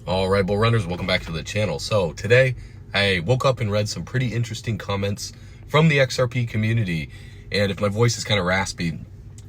All right, bull runners, welcome back to the channel. So today I woke up and read some pretty interesting comments from the XRP community. And if my voice is kind of raspy,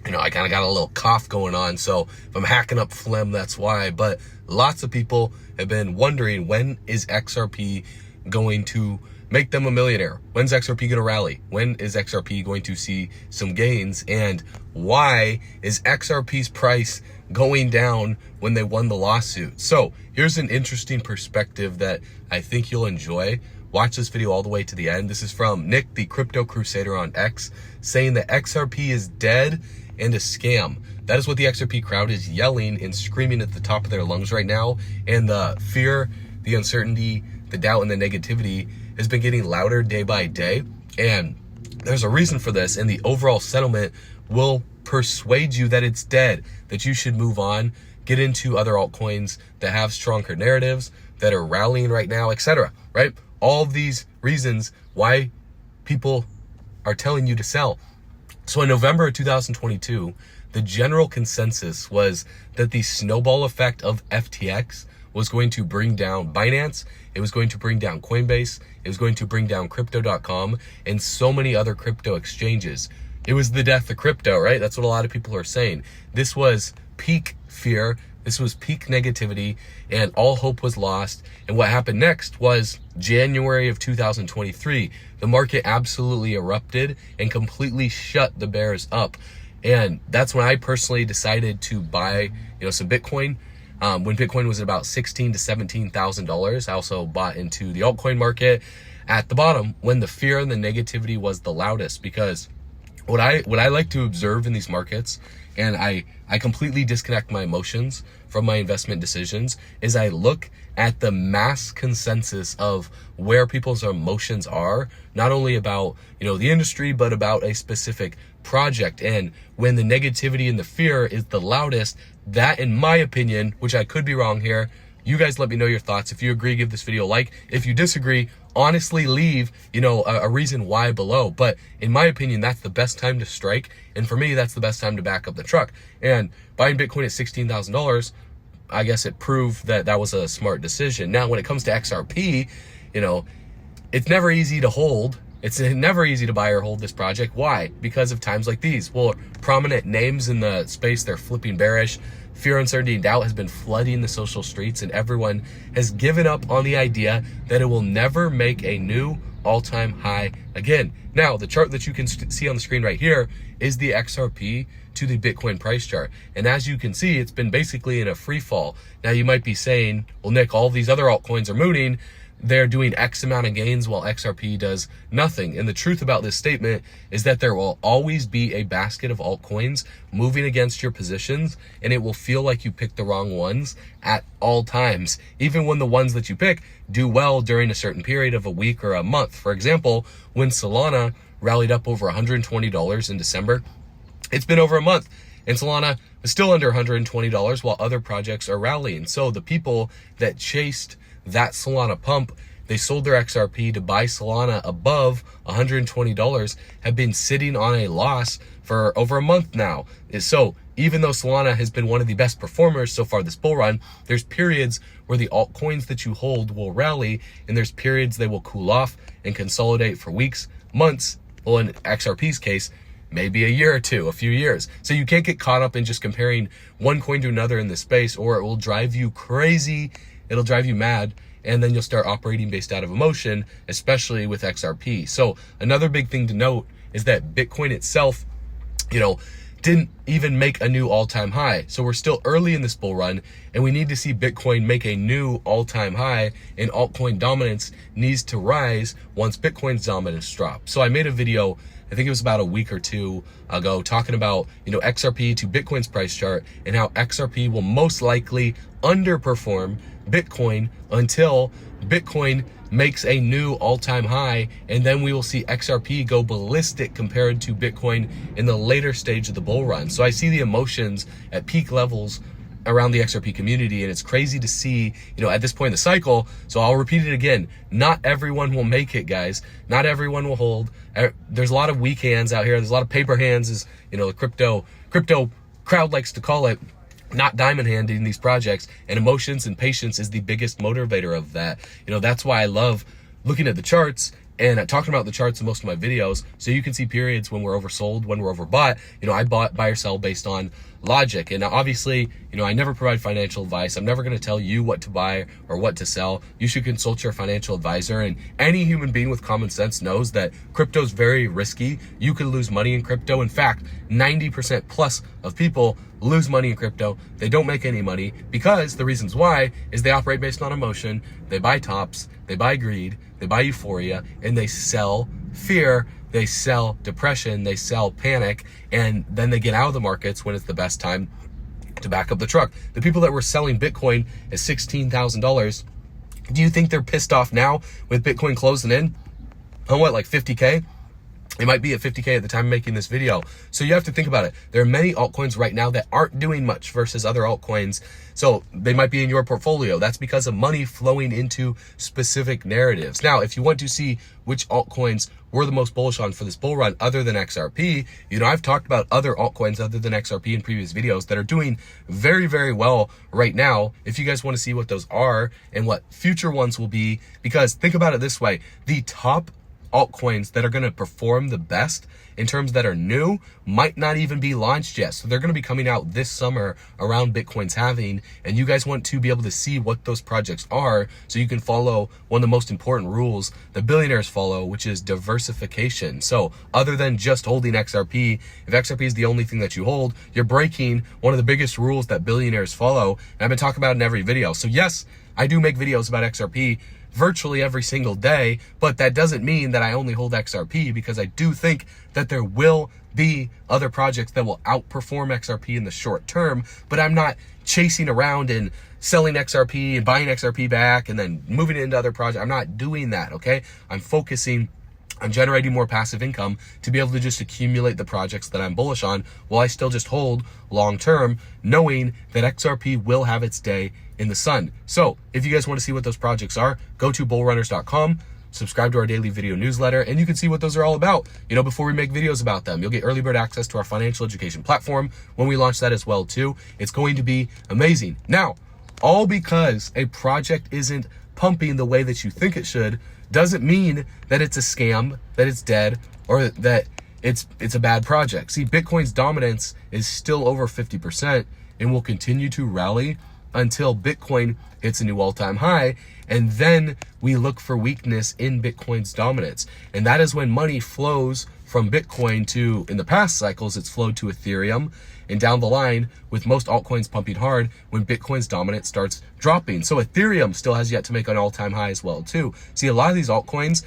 I kind of got a little cough going on. So if I'm hacking up phlegm, that's why. But lots of people have been wondering, when is XRP going to make them a millionaire? When's XRP going to rally? When is XRP going to see some gains? And why is XRP's price going down when they won the lawsuit? So here's an interesting perspective that I think you'll enjoy. Watch this video all the way to the end. This is from Nick, the Crypto Crusader on X, saying that XRP is dead and a scam. That is what the XRP crowd is yelling and screaming at the top of their lungs right now. And the fear, the uncertainty, the doubt, and the negativity has been getting louder day by day. And there's a reason for this. And the overall settlement will persuade you that it's dead, that you should move on, get into other altcoins that have stronger narratives, that are rallying right now, etc. Right? All of these reasons why people are telling you to sell. So in November of 2022, the general consensus was that the snowball effect of FTX was going to bring down Binance, it was going to bring down Coinbase, it was going to bring down Crypto.com, and so many other crypto exchanges. It was the death of crypto, right? That's what a lot of people are saying. This was peak fear, this was peak negativity, and all hope was lost. And what happened next was January of 2023. The market absolutely erupted and completely shut the bears up. And that's when I personally decided to buy, some Bitcoin. When Bitcoin was at about $16,000 to $17,000, I also bought into the altcoin market at the bottom when the fear and the negativity was the loudest. Because what I like to observe in these markets, and I completely disconnect my emotions from my investment decisions, is I look at the mass consensus of where people's emotions are, not only about, the industry, but about a specific project. And when the negativity and the fear is the loudest, that, in my opinion, which I could be wrong here, you guys let me know your thoughts. If you agree, give this video a like. If you disagree, honestly leave, a reason why below. But in my opinion, that's the best time to strike. And for me, that's the best time to back up the truck. And buying Bitcoin at $16,000, I guess it proved that that was a smart decision. Now, when it comes to XRP, it's never easy to hold. It's never easy to buy or hold this project. Why? Because of times like these. Well, prominent names in the space, they're flipping bearish. Fear, uncertainty, and doubt has been flooding the social streets, and everyone has given up on the idea that it will never make a new all-time high again. Now, the chart that you can see on the screen right here is the XRP to the Bitcoin price chart. And as you can see, it's been basically in a free fall. Now, you might be saying, well, Nick, all these other altcoins are mooning. They're doing X amount of gains while XRP does nothing. And the truth about this statement is that there will always be a basket of altcoins moving against your positions, and it will feel like you picked the wrong ones at all times, even when the ones that you pick do well during a certain period of a week or a month. For example, when Solana rallied up over $120 in December, it's been over a month, and Solana is still under $120 while other projects are rallying. So the people that chased that Solana pump, they sold their XRP to buy Solana above $120, have been sitting on a loss for over a month now. So even though Solana has been one of the best performers so far this bull run, there's periods where the altcoins that you hold will rally, and there's periods they will cool off and consolidate for weeks, months, well, in XRP's case, maybe a year or two, a few years. So you can't get caught up in just comparing one coin to another in this space, or it will drive you crazy. It'll drive you mad, and then you'll start operating based out of emotion, especially with XRP. So another big thing to note is that Bitcoin itself, didn't even make a new all-time high. So we're still early in this bull run, and we need to see Bitcoin make a new all-time high, and altcoin dominance needs to rise once Bitcoin's dominance drops. So I made a video, I think it was about a week or two ago, talking about, XRP to Bitcoin's price chart, and how XRP will most likely underperform Bitcoin until Bitcoin makes a new all-time high, and then we will see XRP go ballistic compared to Bitcoin in the later stage of the bull run. So I see the emotions at peak levels around the XRP community, and it's crazy to see, at this point in the cycle. So I'll repeat it again. Not everyone will make it, guys. Not everyone will hold. There's a lot of weak hands out here. There's a lot of paper hands, as the crypto crowd likes to call it. not diamond handing these projects, and emotions and patience is the biggest motivator of that. That's why I love looking at the charts and talking about the charts in most of my videos, so you can see periods when we're oversold, when we're overbought. I buy or sell based on logic. And obviously, I never provide financial advice. I'm never going to tell you what to buy or what to sell. You should consult your financial advisor. And any human being with common sense knows that crypto is very risky. You can lose money in crypto. In fact, 90% plus of people lose money in crypto. They don't make any money because the reasons why is they operate based on emotion. They buy tops, they buy greed, they buy euphoria, and they sell fear. They sell depression, they sell panic, and then they get out of the markets when it's the best time to back up the truck. The people that were selling Bitcoin at $16,000, do you think they're pissed off now with Bitcoin closing in on what, like 50K? It might be at 50K at the time of making this video. So you have to think about it. There are many altcoins right now that aren't doing much versus other altcoins. So they might be in your portfolio. That's because of money flowing into specific narratives. Now, if you want to see which altcoins we're the most bullish on for this bull run other than XRP, I've talked about other altcoins other than XRP in previous videos that are doing very, very well right now. If you guys want to see what those are and what future ones will be, because think about it this way, the top altcoins that are going to perform the best in terms that are new might not even be launched yet. So they're going to be coming out this summer around Bitcoin's halving, and you guys want to be able to see what those projects are so you can follow one of the most important rules that billionaires follow, which is diversification. So other than just holding XRP, if XRP is the only thing that you hold, you're breaking one of the biggest rules that billionaires follow, and I've been talking about it in every video. So yes, I do make videos about XRP virtually every single day, but that doesn't mean that I only hold XRP, because I do think that there will be other projects that will outperform XRP in the short term, but I'm not chasing around and selling XRP and buying XRP back and then moving it into other projects. I'm not doing that, okay? I'm focusing on generating more passive income to be able to just accumulate the projects that I'm bullish on while I still just hold long term, knowing that XRP will have its day in the sun. So if you guys want to see what those projects are, go to bullrunners.com, subscribe to our daily video newsletter, and you can see what those are all about, before we make videos about them. You'll get early bird access to our financial education platform when we launch that as well too. It's going to be amazing. Now, all because a project isn't pumping the way that you think it should doesn't mean that it's a scam, that it's dead, or that it's a bad project. See, Bitcoin's dominance is still over 50% and will continue to rally until Bitcoin hits a new all-time high, and then we look for weakness in Bitcoin's dominance. And that is when money flows from Bitcoin to, in the past cycles, it's flowed to Ethereum, and down the line, with most altcoins pumping hard, when Bitcoin's dominance starts dropping. So Ethereum still has yet to make an all-time high as well too. See, a lot of these altcoins,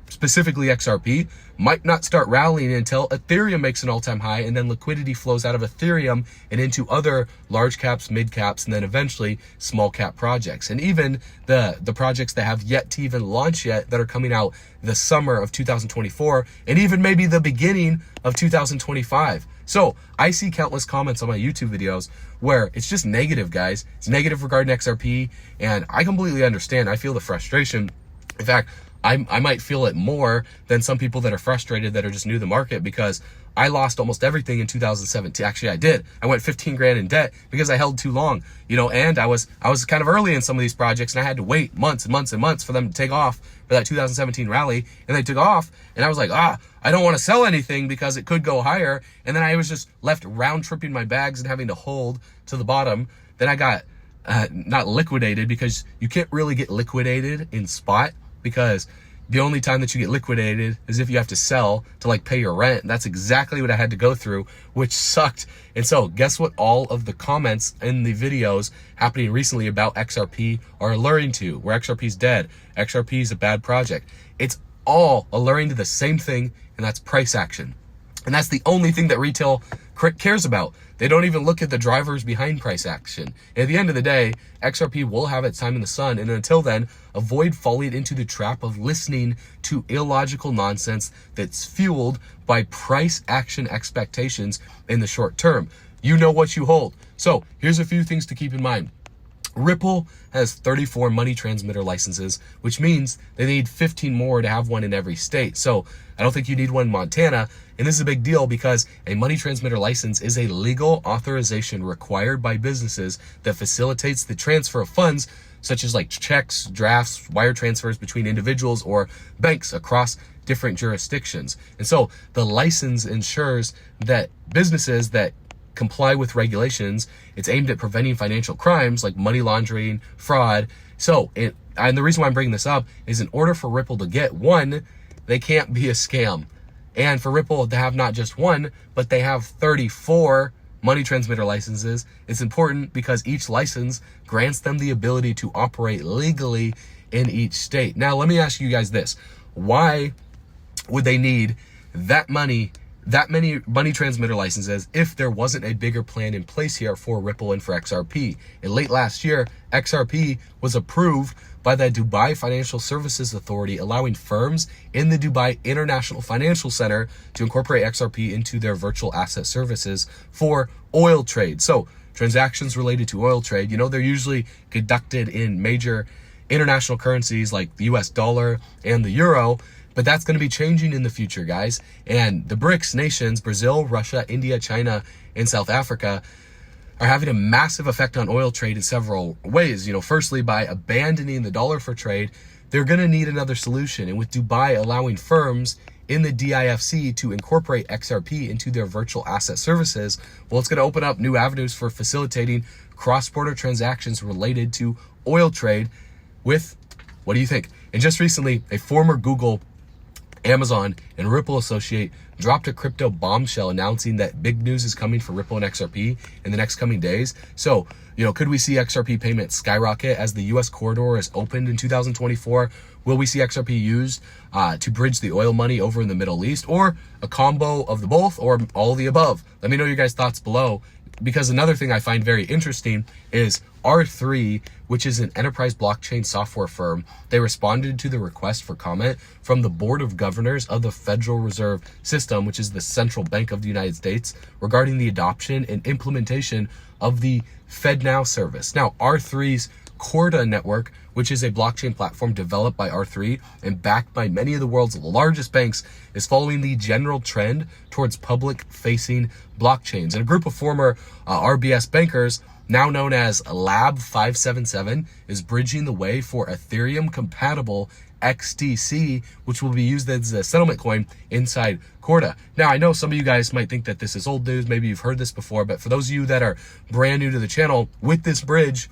specifically XRP, might not start rallying until Ethereum makes an all-time high, and then liquidity flows out of Ethereum and into other large caps, mid caps, and then eventually small cap projects. And even the projects that have yet to even launch yet, that are coming out the summer of 2024, and even maybe the beginning of 2025. So I see countless comments on my YouTube videos where it's just negative, guys. It's negative regarding XRP, and I completely understand. I feel the frustration. In fact, I might feel it more than some people that are frustrated that are just new to the market, because I lost almost everything in 2017. Actually, I did. I went 15 grand in debt because I held too long, and I was kind of early in some of these projects, and I had to wait months and months and months for them to take off for that 2017 rally. And they took off, and I was like, I don't want to sell anything because it could go higher. And then I was just left round tripping my bags and having to hold to the bottom. Then I got not liquidated, because you can't really get liquidated in spot, because the only time that you get liquidated is if you have to sell to pay your rent. And that's exactly what I had to go through, which sucked. And so guess what all of the comments in the videos happening recently about XRP are alluring to? Where XRP is dead, XRP is a bad project. It's all alluring to the same thing, and that's price action. And that's the only thing that retail cares about. They don't even look at the drivers behind price action. And at the end of the day, XRP will have its time in the sun. And until then, avoid falling into the trap of listening to illogical nonsense that's fueled by price action expectations in the short term. You know what you hold. So here's a few things to keep in mind. Ripple has 34 money transmitter licenses, which means they need 15 more to have one in every state. So I don't think you need one in Montana. And this is a big deal because a money transmitter license is a legal authorization required by businesses that facilitates the transfer of funds, such as like checks, drafts, wire transfers between individuals or banks across different jurisdictions. And so the license ensures that businesses that comply with regulations, it's aimed at preventing financial crimes like money laundering, fraud. And the reason why I'm bringing this up is in order for Ripple to get one, they can't be a scam. And for Ripple to have not just one, but they have 34 money transmitter licenses, it's important because each license grants them the ability to operate legally in each state. Now, let me ask you guys this. Why would they need that many money transmitter licenses if there wasn't a bigger plan in place here for Ripple and for XRP? In late last year, XRP was approved by the Dubai Financial Services Authority, allowing firms in the Dubai International Financial Center to incorporate XRP into their virtual asset services for oil trade. So transactions related to oil trade, they're usually conducted in major international currencies like the US dollar and the euro. But that's going to be changing in the future, guys. And the BRICS nations, Brazil, Russia, India, China, and South Africa, are having a massive effect on oil trade in several ways. Firstly, by abandoning the dollar for trade, they're going to need another solution. And with Dubai allowing firms in the DIFC to incorporate XRP into their virtual asset services, well, it's going to open up new avenues for facilitating cross-border transactions related to oil trade with, what do you think? And just recently, a former Google, Amazon, and Ripple associate dropped a crypto bombshell announcing that big news is coming for Ripple and XRP in the next coming days. So, could we see XRP payments skyrocket as the US corridor is opened in 2024? Will we see XRP used to bridge the oil money over in the Middle East, or a combo of the both, or all of the above? Let me know your guys' thoughts below. Because another thing I find very interesting is R3, which is an enterprise blockchain software firm. They responded to the request for comment from the Board of Governors of the Federal Reserve System, which is the central bank of the United States, regarding the adoption and implementation of the FedNow service. Now, R3's Corda network, which is a blockchain platform developed by R3 and backed by many of the world's largest banks, is following the general trend towards public-facing blockchains. And a group of former RBS bankers, now known as Lab 577, is bridging the way for Ethereum-compatible XDC, which will be used as a settlement coin inside Corda. Now, I know some of you guys might think that this is old news. Maybe you've heard this before, but for those of you that are brand new to the channel, with this bridge,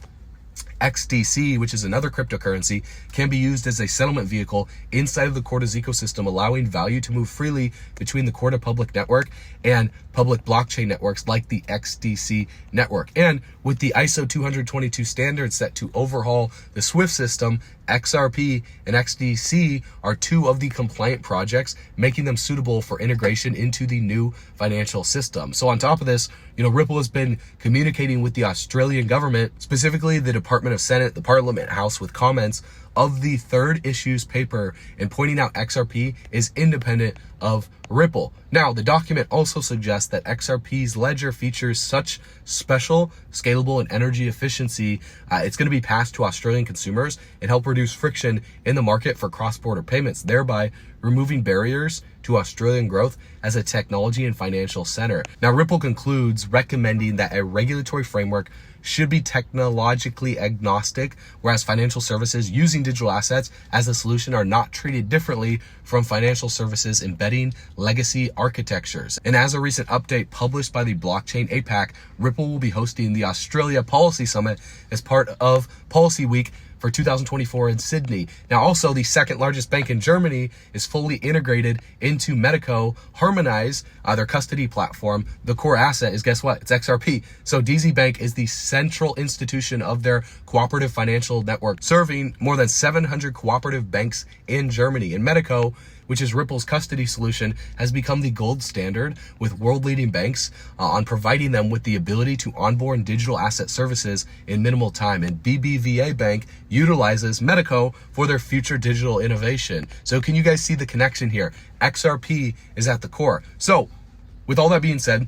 XDC, which is another cryptocurrency, can be used as a settlement vehicle inside of the Corda's ecosystem, allowing value to move freely between the Corda public network and public blockchain networks like the XDC network. And with the ISO 222 standard set to overhaul the SWIFT system, XRP and XDC are two of the compliant projects, making them suitable for integration into the new financial system. So on top of this, Ripple has been communicating with the Australian government, specifically the Department of Senate, the Parliament House, with comments of the third issue's paper and pointing out XRP is independent of Ripple. Now, the document also suggests that XRP's ledger features such special, scalable, and energy efficiency, it's going to be passed to Australian consumers and help reduce friction in the market for cross-border payments, thereby removing barriers to Australian growth as a technology and financial center. Now, Ripple concludes recommending that a regulatory framework should be technologically agnostic, whereas financial services using digital assets as a solution are not treated differently from financial services embedding legacy architectures. And as a recent update published by the Blockchain APAC, Ripple will be hosting the Australia Policy Summit as part of Policy Week for 2024 in Sydney. Now, also the second largest bank in Germany is fully integrated into Medico, Harmonize, their custody platform. The core asset is, guess what? It's XRP. So DZ Bank is the central institution of their cooperative financial network, serving more than 700 cooperative banks in Germany. And Medico, which is Ripple's custody solution, has become the gold standard with world-leading banks on providing them with the ability to onboard digital asset services in minimal time. And BBVA Bank utilizes Medico for their future digital innovation. So can you guys see the connection here? XRP is at the core. So with all that being said,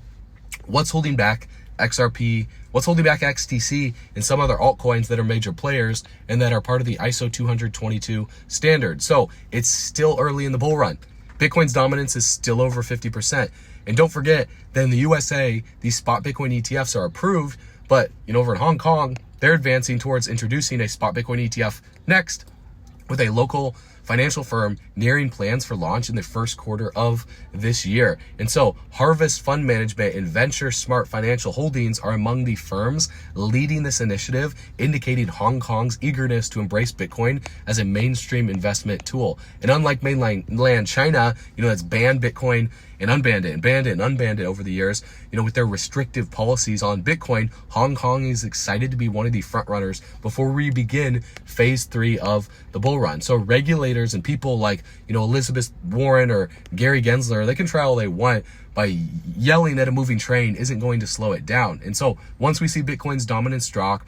what's holding back XRP, what's holding back XTC, and some other altcoins that are major players and that are part of the ISO 20022 standard. So it's still early in the bull run. Bitcoin's dominance is still over 50%. And don't forget that in the USA, these spot Bitcoin ETFs are approved, but over in Hong Kong, they're advancing towards introducing a spot Bitcoin ETF next, with a local financial firm nearing plans for launch in the first quarter of this year. And so Harvest Fund Management and Venture Smart Financial Holdings are among the firms leading this initiative, indicating Hong Kong's eagerness to embrace Bitcoin as a mainstream investment tool. And unlike mainland China, that's banned Bitcoin and unbanned it and banned it and unbanned it over the years, with their restrictive policies on Bitcoin, Hong Kong is excited to be one of the front runners before we begin phase 3 of the bull run. So regulators and people like, Elizabeth Warren or Gary Gensler, they can try all they want, by yelling at a moving train isn't going to slow it down. And so once we see Bitcoin's dominance drop,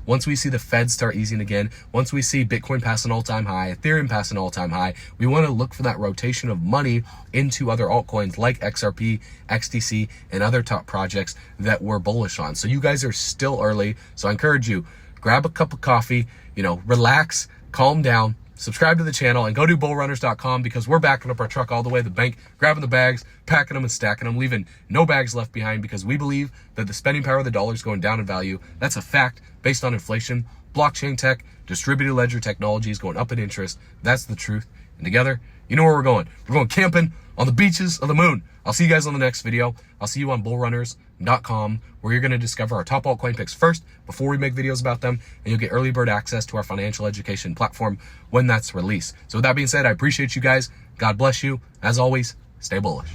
once we see the Fed start easing again, once we see Bitcoin pass an all-time high, Ethereum pass an all-time high, we want to look for that rotation of money into other altcoins like XRP, XTC, and other top projects that we're bullish on. So you guys are still early. So I encourage you, grab a cup of coffee, relax, calm down, subscribe to the channel, and go to bullrunners.com, because we're backing up our truck all the way to the bank, grabbing the bags, packing them and stacking them, leaving no bags left behind, because we believe that the spending power of the dollar is going down in value. That's a fact based on inflation. Blockchain tech, distributed ledger technology is going up in interest. That's the truth. And together, you know where we're going. We're going camping on the beaches of the moon. I'll see you guys on the next video. I'll see you on bullrunners.com, where you're going to discover our top altcoin picks first before we make videos about them, and you'll get early bird access to our financial education platform when that's released. So with that being said, I appreciate you guys. God bless you. As always, stay bullish.